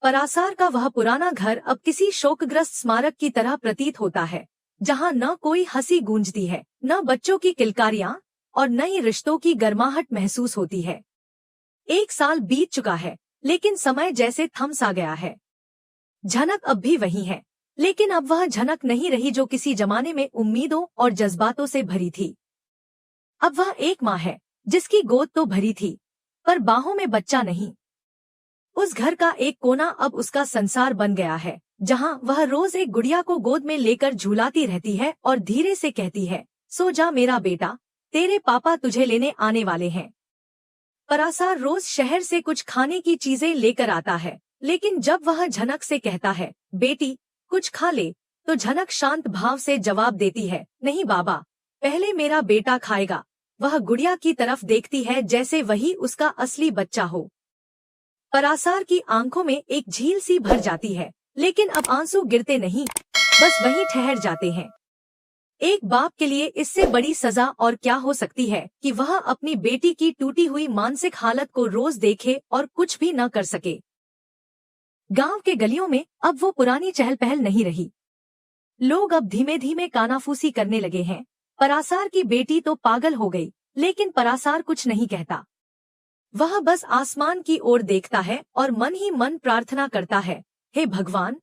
परासार का वह पुराना घर अब किसी शोकग्रस्त स्मारक की तरह प्रतीत होता है, जहां न कोई हंसी गूंजती है, न बच्चों की किलकारियां और न ही रिश्तों की गर्माहट महसूस होती है। 1 साल बीत चुका है, लेकिन समय जैसे थम सा गया है। झनक अब भी वही है, लेकिन अब वह झनक नहीं रही जो किसी जमाने में उम्मीदों और जज्बातों से भरी थी। अब वह एक माँ है, जिसकी गोद तो भरी थी, पर बाहों में बच्चा नहीं। उस घर का एक कोना अब उसका संसार बन गया है, जहां वह रोज एक गुड़िया को गोद में लेकर झूलाती रहती है और धीरे से कहती है, सो जा मेरा बेटा, तेरे पापा तुझे लेने आने वाले हैं। परासार रोज शहर से कुछ खाने की चीजें लेकर आता है, लेकिन जब वह झनक से कहता है, बेटी कुछ खा ले, तो झनक शांत भाव से जवाब देती है, नहीं बाबा, पहले मेरा बेटा खाएगा। वह गुड़िया की तरफ देखती है जैसे वही उसका असली बच्चा हो। परासार की आंखों में एक झील सी भर जाती है, लेकिन अब आंसू गिरते नहीं, बस वहीं ठहर जाते हैं। एक बाप के लिए इससे बड़ी सजा और क्या हो सकती है कि वह अपनी बेटी की टूटी हुई मानसिक हालत को रोज देखे और कुछ भी न कर सके। गांव के गलियों में अब वो पुरानी चहल पहल नहीं रही। लोग अब धीमे धीमे कानाफूसी करने लगे हैं। परासार की बेटी तो पागल हो गई, लेकिन परासार कुछ नहीं कहता। वह बस आसमान की ओर देखता है और मन ही मन प्रार्थना करता है, हे भगवान,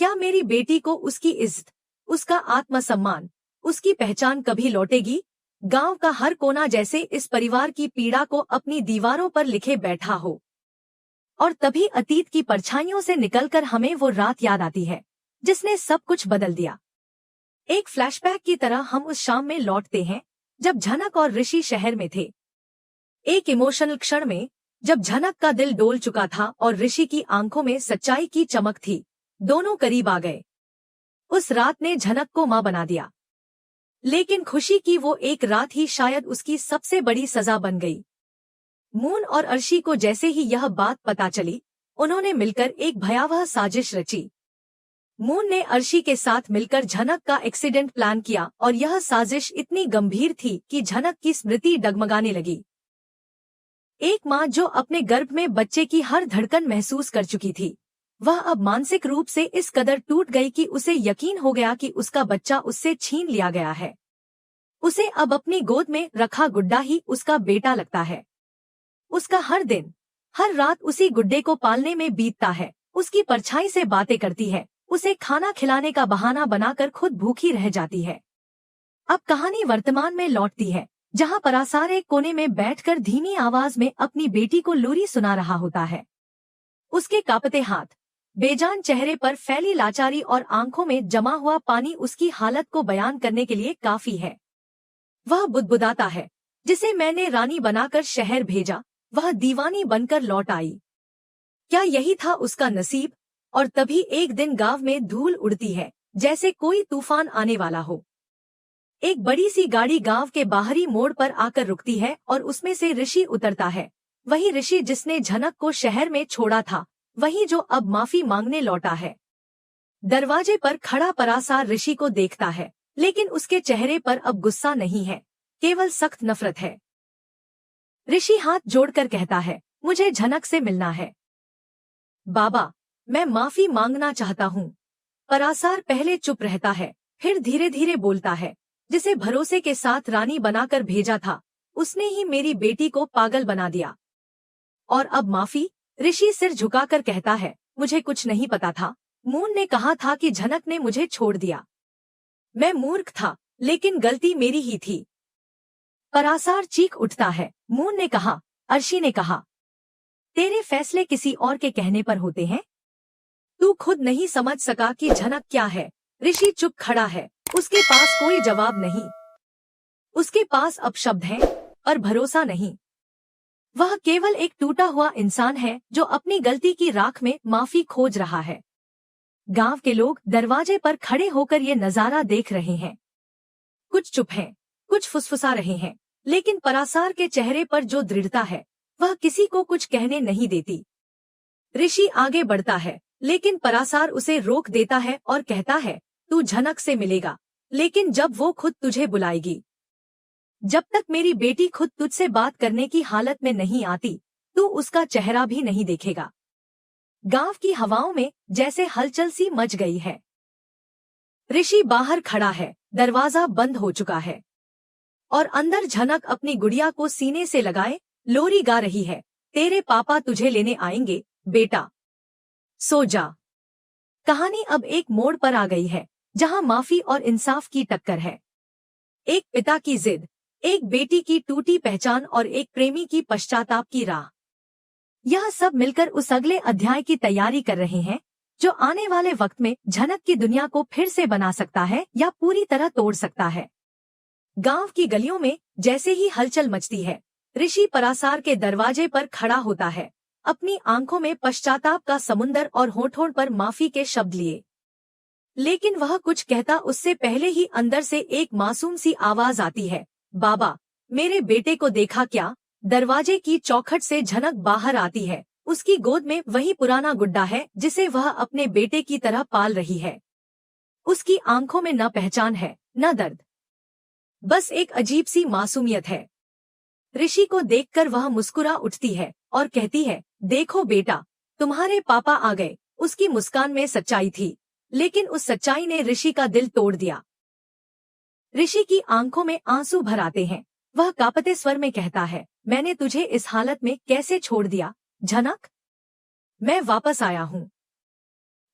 क्या मेरी बेटी को उसकी इज्जत, उसका आत्मसम्मान, उसकी पहचान कभी लौटेगी? गांव का हर कोना जैसे इस परिवार की पीड़ा को अपनी दीवारों पर लिखे बैठा हो। और तभी अतीत की परछाइयों से निकलकर हमें वो रात याद आती है, जिसने सब कुछ बदल दिया। एक फ्लैशबैक की तरह हम उस शाम में लौटते हैं, जब झनक और ऋषि शहर में थे। एक इमोशनल क्षण में, जब झनक का दिल डोल चुका था और ऋषि की आंखों में सच्चाई की चमक थी, दोनों करीब आ गए। उस रात ने झनक को मां बना दिया, लेकिन खुशी की वो एक रात ही शायद उसकी सबसे बड़ी सजा बन गई। मून और अर्शी को जैसे ही यह बात पता चली, उन्होंने मिलकर एक भयावह साजिश रची। मून ने अर्शी के साथ मिलकर झनक का एक्सीडेंट प्लान किया और यह साजिश इतनी गंभीर थी कि झनक की स्मृति डगमगाने लगी। एक माँ जो अपने गर्भ में बच्चे की हर धड़कन महसूस कर चुकी थी, वह अब मानसिक रूप से इस कदर टूट गई कि उसे यकीन हो गया कि उसका बच्चा उससे छीन लिया गया है। उसे अब अपनी गोद में रखा गुड्डा ही उसका बेटा लगता है। उसका हर दिन, हर रात उसी गुड्डे को पालने में बीतता है, उसकी परछाई से बातें करती है, उसे खाना खिलाने का बहाना बनाकर खुद भूखी रह जाती है। अब कहानी वर्तमान में लौटती है, जहां परासार एक कोने में बैठकर धीमी आवाज में अपनी बेटी को लोरी सुना रहा होता है। उसके कांपते हाथ, बेजान चेहरे पर फैली लाचारी और आंखों में जमा हुआ पानी उसकी हालत को बयान करने के लिए काफी है। वह बुदबुदाता है, जिसे मैंने रानी बनाकर शहर भेजा, वह दीवानी बनकर लौट आई। क्या यही था उसका नसीब? और तभी एक दिन गांव में धूल उड़ती है, जैसे कोई तूफान आने वाला हो। एक बड़ी सी गाड़ी गांव के बाहरी मोड़ पर आकर रुकती है और उसमें से ऋषि उतरता है। वही ऋषि जिसने झनक को शहर में छोड़ा था, वही जो अब माफी मांगने लौटा है। दरवाजे पर खड़ा परासार ऋषि को देखता है, लेकिन उसके चेहरे पर अब गुस्सा नहीं है, केवल सख्त नफरत है। ऋषि हाथ जोड़कर कहता है, मुझे झनक से मिलना है। बाबा, मैं माफी मांगना चाहता हूँ। परासार पहले चुप रहता है, फिर धीरे धीरे बोलता है, जिसे भरोसे के साथ रानी बनाकर भेजा था, उसने ही मेरी बेटी को पागल बना दिया। और अब माफी? ऋषि सिर झुकाकर कहता है, मुझे कुछ नहीं पता था। मून ने कहा था कि झनक ने मुझे छोड़ दिया। मैं मूर्ख था, लेकिन गलती मेरी ही थी। परासार चीख उठता है, मून ने कहा, अर्शी ने कहा, तेरे फैसले किसी और के कहने पर होते हैं। तू खुद नहीं समझ सका कि झनक क्या है। ऋषि चुप खड़ा है, उसके पास कोई जवाब नहीं। उसके पास अब शब्द हैं, पर भरोसा नहीं। वह केवल एक टूटा हुआ इंसान है जो अपनी गलती की राख में माफी खोज रहा है। गांव के लोग दरवाजे पर खड़े होकर ये नजारा देख रहे हैं। कुछ चुप हैं, कुछ फुसफुसा रहे हैं, लेकिन परासार के चेहरे पर जो दृढ़ता है, वह किसी को कुछ कहने नहीं देती। ऋषि आगे बढ़ता है, लेकिन परासार उसे रोक देता है और कहता है, तू झनक से मिलेगा, लेकिन जब वो खुद तुझे बुलाएगी। जब तक मेरी बेटी खुद तुझसे बात करने की हालत में नहीं आती, तू उसका चेहरा भी नहीं देखेगा। गांव की हवाओं में जैसे हलचल सी मच गई है। ऋषि बाहर खड़ा है, दरवाजा बंद हो चुका है और अंदर झनक अपनी गुड़िया को सीने से लगाए लोरी गा रही है। तेरे पापा तुझे लेने आएंगे बेटा, सो जा। कहानी अब एक मोड़ पर आ गई है जहां माफी और इंसाफ की टक्कर है। एक पिता की जिद, एक बेटी की टूटी पहचान और एक प्रेमी की पश्चाताप की राह। यह सब मिलकर उस अगले अध्याय की तैयारी कर रहे हैं जो आने वाले वक्त में झनक की दुनिया को फिर से बना सकता है या पूरी तरह तोड़ सकता है। गांव की गलियों में जैसे ही हलचल मचती है, ऋषि परासार के दरवाजे पर खड़ा होता है, अपनी आंखों में पश्चाताप का समुंदर और होठों पर माफी के शब्द लिए। लेकिन वह कुछ कहता उससे पहले ही अंदर से एक मासूम सी आवाज आती है, बाबा, मेरे बेटे को देखा क्या? दरवाजे की चौखट से झनक बाहर आती है। उसकी गोद में वही पुराना गुड्डा है जिसे वह अपने बेटे की तरह पाल रही है। उसकी आंखों में न पहचान है, न दर्द, बस एक अजीब सी मासूमियत है। ऋषि को देखकर वह मुस्कुरा उठती है और कहती है, देखो बेटा, तुम्हारे पापा आ गए। उसकी मुस्कान में सच्चाई थी, लेकिन उस सच्चाई ने ऋषि का दिल तोड़ दिया। ऋषि की आंखों में आंसू भर आते हैं। वह कांपते स्वर में कहता है, मैंने तुझे इस हालत में कैसे छोड़ दिया झनक? मैं वापस आया हूँ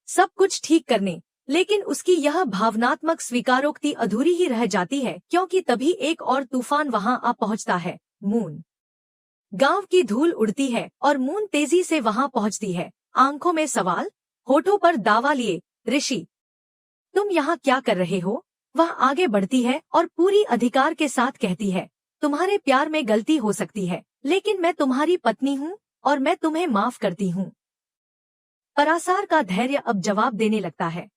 सब कुछ ठीक करने। लेकिन उसकी यह भावनात्मक स्वीकारोक्ति अधूरी ही रह जाती है, क्योंकि तभी एक और तूफान वहां आ पहुंचता है। मून। गांव की धूल उड़ती है और मून तेजी से वहां पहुंचती है, आंखों में सवाल, होठों पर दावा लिए। ऋषि, तुम यहाँ क्या कर रहे हो? वह आगे बढ़ती है और पूरी अधिकार के साथ कहती है, तुम्हारे प्यार में गलती हो सकती है, लेकिन मैं तुम्हारी पत्नी हूँ और मैं तुम्हें माफ करती हूँ। परासार का धैर्य अब जवाब देने लगता है।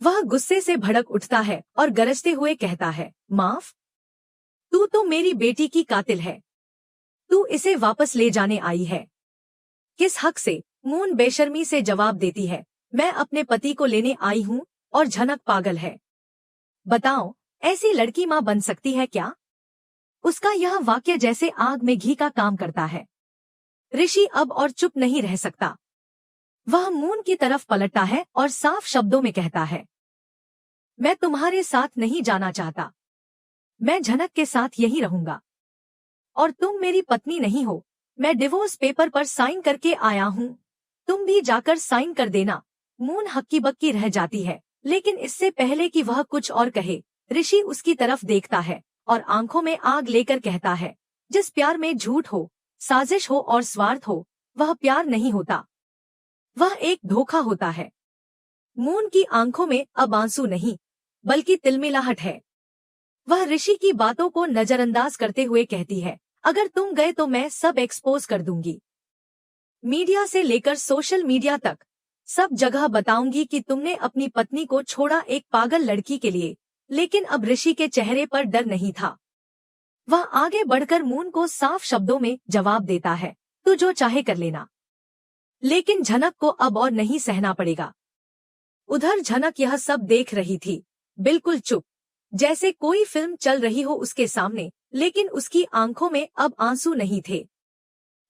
वह गुस्से से भड़क उठता है और गरजते हुए कहता है, माफ? तू तो मेरी बेटी की कातिल है। तू इसे वापस ले जाने आई है। किस हक से? मून बेशर्मी से जवाब देती है, मैं अपने पति को लेने आई हूँ और झनक पागल है। बताओ, ऐसी लड़की माँ बन सकती है क्या? उसका यह वाक्य जैसे आग में घी का काम करता है। ऋषि अब और चुप नहीं रह सकता। वह मून की तरफ पलटता है और साफ शब्दों में कहता है, मैं तुम्हारे साथ नहीं जाना चाहता। मैं झनक के साथ यहीं रहूंगा और तुम मेरी पत्नी नहीं हो। मैं डिवोर्स पेपर पर साइन करके आया हूँ, तुम भी जाकर साइन कर देना। मून हक्की बक्की रह जाती है, लेकिन इससे पहले कि वह कुछ और कहे, ऋषि उसकी तरफ देखता है और आंखों में आग लेकर कहता है, जिस प्यार में झूठ हो, साजिश हो और स्वार्थ हो, वह प्यार नहीं होता, वह एक धोखा होता है। मून की आंखों में अब आंसू नहीं, बल्कि तिलमिलाहट है। वह ऋषि की बातों को नजरअंदाज करते हुए कहती है, अगर तुम गए तो मैं सब एक्सपोज कर दूंगी। मीडिया से लेकर सोशल मीडिया तक सब जगह बताऊंगी कि तुमने अपनी पत्नी को छोड़ा एक पागल लड़की के लिए। लेकिन अब ऋषि के चेहरे पर डर नहीं था। वह आगे बढ़कर मून को साफ शब्दों में जवाब देता है, तू जो चाहे कर लेना, लेकिन झनक को अब और नहीं सहना पड़ेगा। उधर झनक यह सब देख रही थी, बिल्कुल चुप, जैसे कोई फिल्म चल रही हो उसके सामने, लेकिन उसकी आंखों में अब आंसू नहीं थे।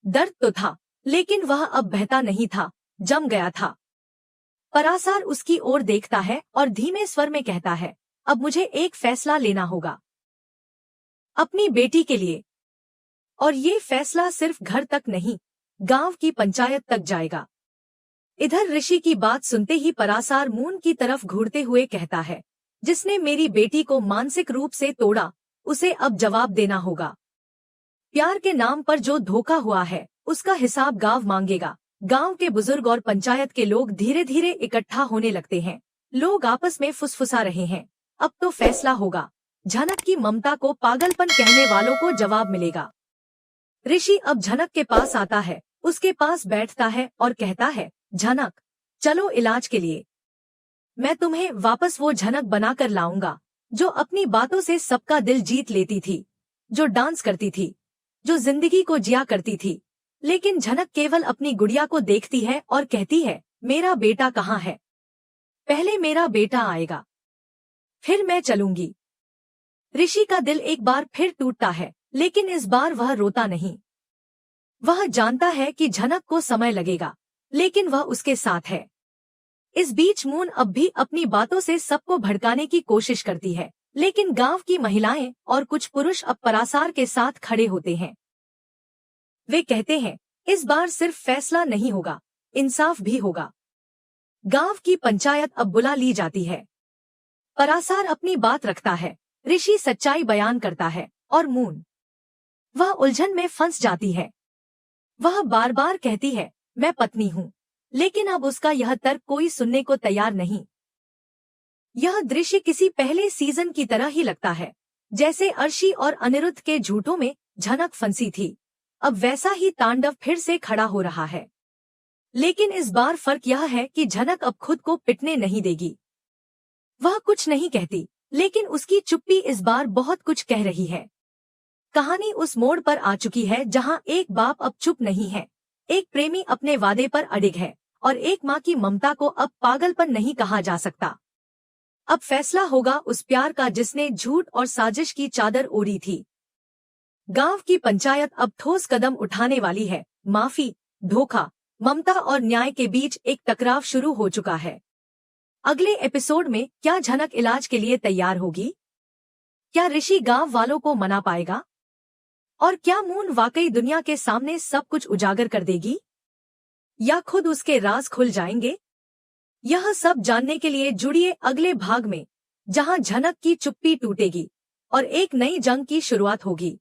दर्द तो था, लेकिन वह अब बहता नहीं था, जम गया था। परासार उसकी ओर देखता है और धीमे स्वर में कहता है, अब मुझे एक फैसला लेना होगा अपनी बेटी के लिए, और ये फैसला सिर्फ घर तक नहीं, गांव की पंचायत तक जाएगा। इधर ऋषि की बात सुनते ही परासार मून की तरफ घूरते हुए कहता है, जिसने मेरी बेटी को मानसिक रूप से तोड़ा, उसे अब जवाब देना होगा। प्यार के नाम पर जो धोखा हुआ है, उसका हिसाब गांव मांगेगा। गांव के बुजुर्ग और पंचायत के लोग धीरे धीरे इकट्ठा होने लगते हैं। लोग आपस में फुसफुसा रहे हैं, अब तो फैसला होगा। झनक की ममता को पागलपन कहने वालों को जवाब मिलेगा। ऋषि अब झनक के पास आता है, उसके पास बैठता है और कहता है, झनक, चलो इलाज के लिए। मैं तुम्हें वापस वो झनक बनाकर लाऊंगा जो अपनी बातों से सबका दिल जीत लेती थी, जो डांस करती थी, जो जिंदगी को जिया करती थी। लेकिन झनक केवल अपनी गुड़िया को देखती है और कहती है, मेरा बेटा कहाँ है? पहले मेरा बेटा आएगा, फिर मैं चलूंगी। ऋषि का दिल एक बार फिर टूटता है, लेकिन इस बार वह रोता नहीं। वह जानता है कि झनक को समय लगेगा, लेकिन वह उसके साथ है। इस बीच मून अब भी अपनी बातों से सबको भड़काने की कोशिश करती है, लेकिन गांव की महिलाएं और कुछ पुरुष अब परासार के साथ खड़े होते हैं। वे कहते हैं, इस बार सिर्फ फैसला नहीं होगा, इंसाफ भी होगा। गांव की पंचायत अब बुला ली जाती है। परासार अपनी बात रखता है, ऋषि सच्चाई बयान करता है और मून, वह उलझन में फंस जाती है। वह बार बार कहती है, मैं पत्नी हूँ, लेकिन अब उसका यह तर्क कोई सुनने को तैयार नहीं। यह दृश्य किसी पहले सीजन की तरह ही लगता है, जैसे अर्शी और अनिरुद्ध के झूठों में झनक फंसी थी। अब वैसा ही तांडव फिर से खड़ा हो रहा है, लेकिन इस बार फर्क यह है कि झनक अब खुद को पिटने नहीं देगी। वह कुछ नहीं कहती, लेकिन उसकी चुप्पी इस बार बहुत कुछ कह रही है। कहानी उस मोड़ पर आ चुकी है जहां एक बाप अब चुप नहीं है, एक प्रेमी अपने वादे पर अडिग है, और एक माँ की ममता को अब पागलपन नहीं कहा जा सकता। अब फैसला होगा उस प्यार का जिसने झूठ और साजिश की चादर ओढ़ी थी। गांव की पंचायत अब ठोस कदम उठाने वाली है। माफी, धोखा, ममता और न्याय के बीच एक टकराव शुरू हो चुका है। अगले एपिसोड में क्या झनक इलाज के लिए तैयार होगी? क्या ऋषि गांव वालों को मना पाएगा? और क्या मून वाकई दुनिया के सामने सब कुछ उजागर कर देगी, या खुद उसके राज खुल जाएंगे? यह सब जानने के लिए जुड़िए अगले भाग में, जहां झनक की चुप्पी टूटेगी और एक नई जंग की शुरुआत होगी।